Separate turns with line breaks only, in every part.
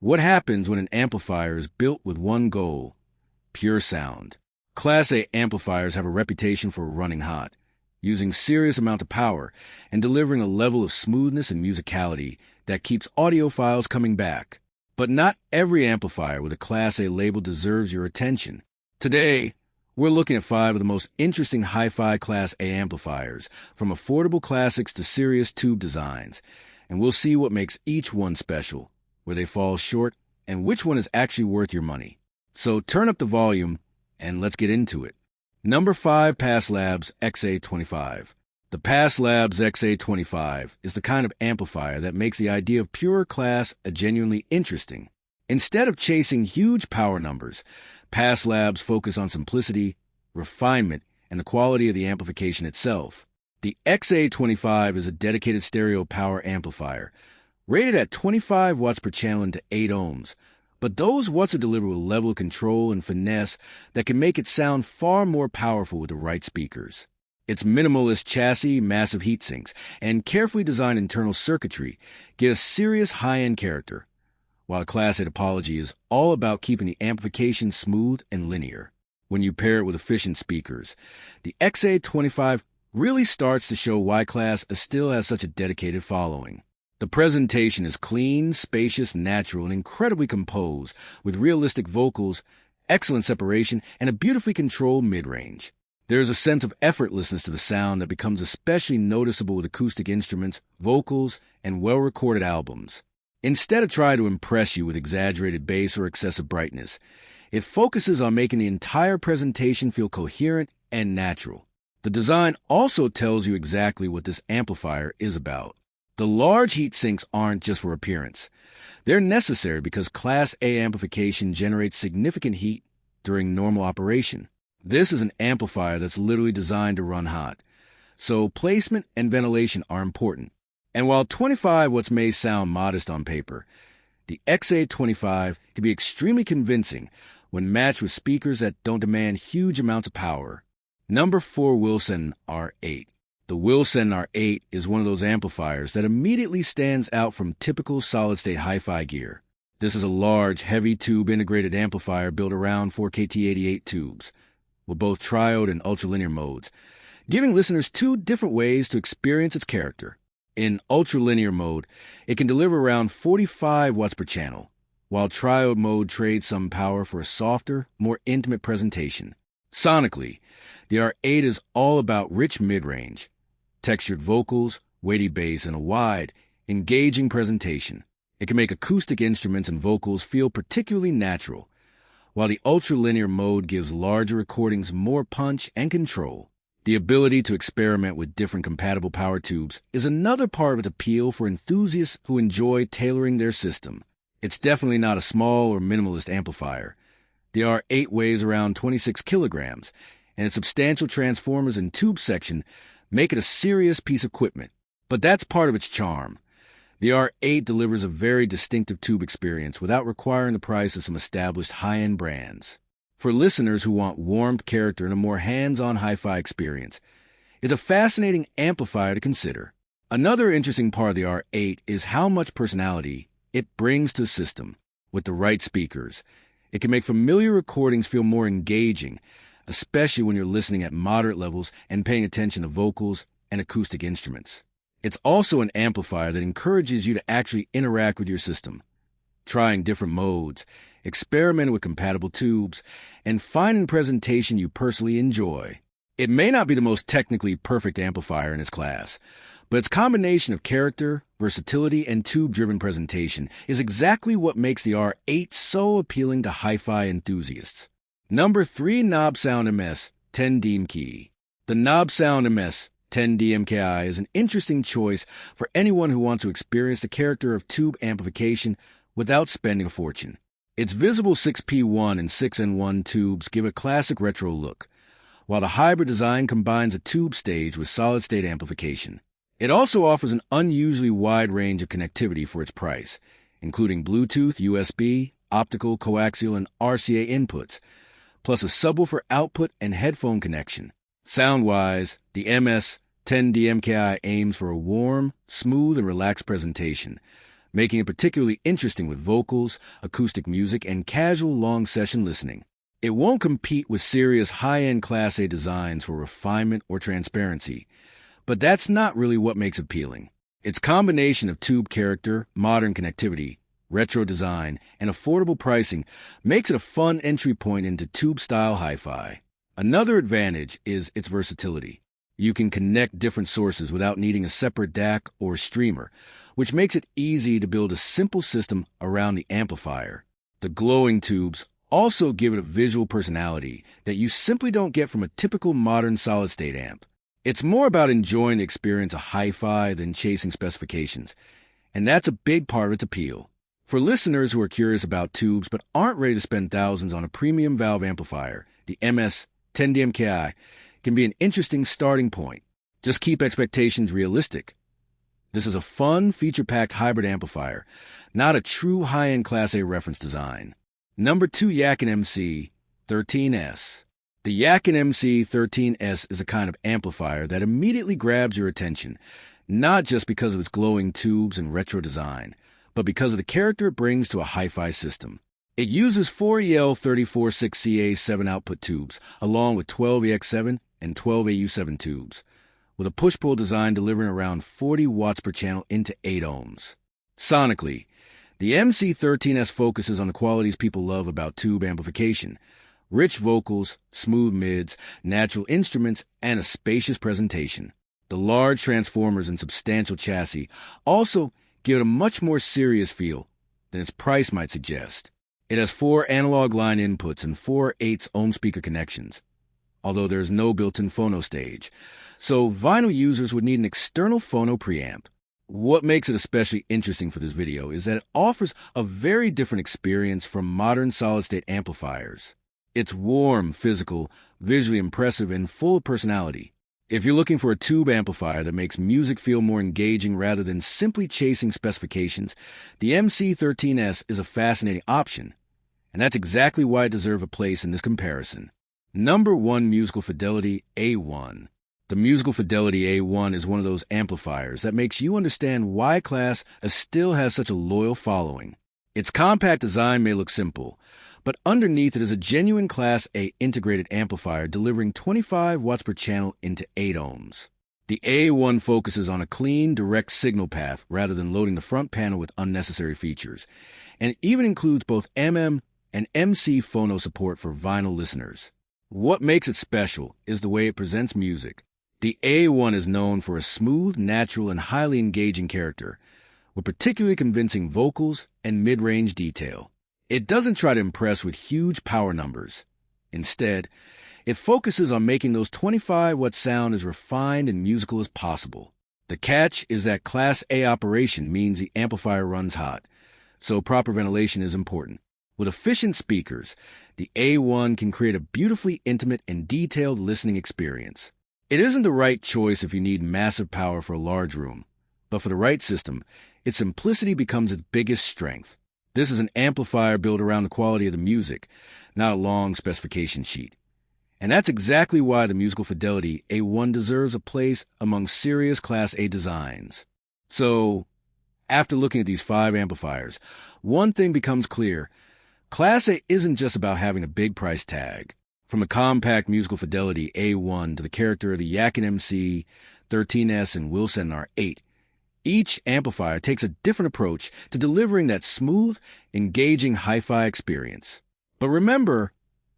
What happens when an amplifier is built with one goal? Pure sound. Class A amplifiers have a reputation for running hot, using serious amounts of power, and delivering a level of smoothness and musicality that keeps audiophiles coming back. But not every amplifier with a Class A label deserves your attention. Today, we're looking at 5 of the most interesting hi-fi Class A amplifiers, from affordable classics to serious tube designs, and we'll see what makes each one special, where they fall short, and which one is actually worth your money. So turn up the volume, and let's get into it. Number 5, PassLabs XA25. The PassLabs XA25 is the kind of amplifier that makes the idea of pure class genuinely interesting. Instead of chasing huge power numbers, PassLabs focus on simplicity, refinement, and the quality of the amplification itself. The XA25 is a dedicated stereo power amplifier, rated at 25 watts per channel into 8 ohms, but those watts are delivered with a level of control and finesse that can make it sound far more powerful with the right speakers. Its minimalist chassis, massive heat sinks, and carefully designed internal circuitry give a serious high-end character, while Class A topology is all about keeping the amplification smooth and linear. When you pair it with efficient speakers, the XA25 really starts to show why Class A still has such a dedicated following. The presentation is clean, spacious, natural, and incredibly composed, with realistic vocals, excellent separation, and a beautifully controlled mid-range. There is a sense of effortlessness to the sound that becomes especially noticeable with acoustic instruments, vocals, and well-recorded albums. Instead of trying to impress you with exaggerated bass or excessive brightness, it focuses on making the entire presentation feel coherent and natural. The design also tells you exactly what this amplifier is about. The large heat sinks aren't just for appearance. They're necessary because Class A amplification generates significant heat during normal operation. This is an amplifier that's literally designed to run hot, so placement and ventilation are important. And while 25 watts may sound modest on paper, the XA25 can be extremely convincing when matched with speakers that don't demand huge amounts of power. Number 4, Willsenton R8. The Willsenton R8 is one of those amplifiers that immediately stands out from typical solid-state hi-fi gear. This is a large, heavy-tube integrated amplifier built around 4KT88 tubes, with both triode and ultralinear modes, giving listeners 2 different ways to experience its character. In ultralinear mode, it can deliver around 45 watts per channel, while triode mode trades some power for a softer, more intimate presentation. Sonically, the R8 is all about rich mid-range, textured vocals, weighty bass, and a wide, engaging presentation. It can make acoustic instruments and vocals feel particularly natural, while the ultralinear mode gives larger recordings more punch and control. The ability to experiment with different compatible power tubes is another part of its appeal for enthusiasts who enjoy tailoring their system. It's definitely not a small or minimalist amplifier. The R8 weighs around 26 kilograms, and its substantial transformers and tube section make it a serious piece of equipment. But that's part of its charm. The R8 delivers a very distinctive tube experience without requiring the price of some established high-end brands. For listeners who want warmth, character, and a more hands-on hi-fi experience, it's a fascinating amplifier to consider. Another interesting part of the R8 is how much personality it brings to the system. With the right speakers, it can make familiar recordings feel more engaging, especially when you're listening at moderate levels and paying attention to vocals and acoustic instruments. It's also an amplifier that encourages you to actually interact with your system, trying different modes, experimenting with compatible tubes, and finding presentation you personally enjoy. It may not be the most technically perfect amplifier in its class, but its combination of character, versatility, and tube-driven presentation is exactly what makes the R8 so appealing to hi-fi enthusiasts. Number 3, Nobsound MS-10D MKIII. The Nobsound MS-10D MKIII is an interesting choice for anyone who wants to experience the character of tube amplification without spending a fortune. Its visible 6P1 and 6N1 tubes give a classic retro look, while the hybrid design combines a tube stage with solid-state amplification. It also offers an unusually wide range of connectivity for its price, including Bluetooth, USB, optical, coaxial, and RCA inputs, plus a subwoofer output and headphone connection. Sound-wise, the MS-10D MKIII aims for a warm, smooth, and relaxed presentation, making it particularly interesting with vocals, acoustic music, and casual long-session listening. It won't compete with serious high-end Class A designs for refinement or transparency, but that's not really what makes it appealing. Its combination of tube character, modern connectivity, retro design, and affordable pricing makes it a fun entry point into tube-style hi-fi. Another advantage is its versatility. You can connect different sources without needing a separate DAC or streamer, which makes it easy to build a simple system around the amplifier. The glowing tubes also give it a visual personality that you simply don't get from a typical modern solid-state amp. It's more about enjoying the experience of hi-fi than chasing specifications, and that's a big part of its appeal. For listeners who are curious about tubes but aren't ready to spend thousands on a premium valve amplifier, the MS-10D MKIII can be an interesting starting point. Just keep expectations realistic. This is a fun, feature-packed hybrid amplifier, not a true high-end Class A reference design. Number 2, Yaqin MC-13S. The Yaqin MC-13S is a kind of amplifier that immediately grabs your attention, not just because of its glowing tubes and retro design, but because of the character it brings to a hi-fi system. It uses 4 EL346CA 7 output tubes, along with 12 EX7 and 12 AU7 tubes, with a push-pull design delivering around 40 watts per channel into 8 ohms. Sonically, the MC-13S focuses on the qualities people love about tube amplification: rich vocals, smooth mids, natural instruments, and a spacious presentation. The large transformers and substantial chassis also give it a much more serious feel than its price might suggest. It has 4 analog line inputs and 4 8-ohm speaker connections, although there is no built-in phono stage, so vinyl users would need an external phono preamp. What makes it especially interesting for this video is that it offers a very different experience from modern solid-state amplifiers. It's warm, physical, visually impressive, and full of personality. If you're looking for a tube amplifier that makes music feel more engaging rather than simply chasing specifications, the MC-13S is a fascinating option, and that's exactly why it deserves a place in this comparison. Number 1, Musical Fidelity A1. The Musical Fidelity A1 is one of those amplifiers that makes you understand why Class A still has such a loyal following. Its compact design may look simple, but underneath it is a genuine Class A integrated amplifier delivering 25 watts per channel into 8 ohms. The A1 focuses on a clean, direct signal path rather than loading the front panel with unnecessary features, and it even includes both MM and MC phono support for vinyl listeners. What makes it special is the way it presents music. The A1 is known for a smooth, natural, and highly engaging character, with particularly convincing vocals and mid-range detail. It doesn't try to impress with huge power numbers. Instead, it focuses on making those 25-watt sound as refined and musical as possible. The catch is that Class A operation means the amplifier runs hot, so proper ventilation is important. With efficient speakers, the A1 can create a beautifully intimate and detailed listening experience. It isn't the right choice if you need massive power for a large room, but for the right system, its simplicity becomes its biggest strength. This is an amplifier built around the quality of the music, not a long specification sheet. And that's exactly why the Musical Fidelity A1 deserves a place among serious Class A designs. So, after looking at these 5 amplifiers, one thing becomes clear: Class A isn't just about having a big price tag. From the compact Musical Fidelity A1 to the character of the Yaqin MC-13S and Willsenton R8, each amplifier takes a different approach to delivering that smooth, engaging hi-fi experience. But remember,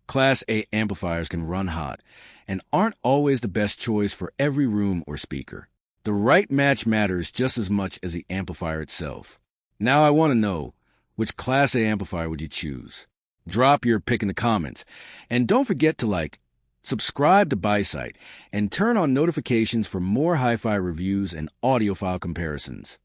Class A amplifiers can run hot and aren't always the best choice for every room or speaker. The right match matters just as much as the amplifier itself. Now I want to know, which Class A amplifier would you choose? Drop your pick in the comments, and don't forget to subscribe to BYSIGHT, and turn on notifications for more hi-fi reviews and audiophile comparisons.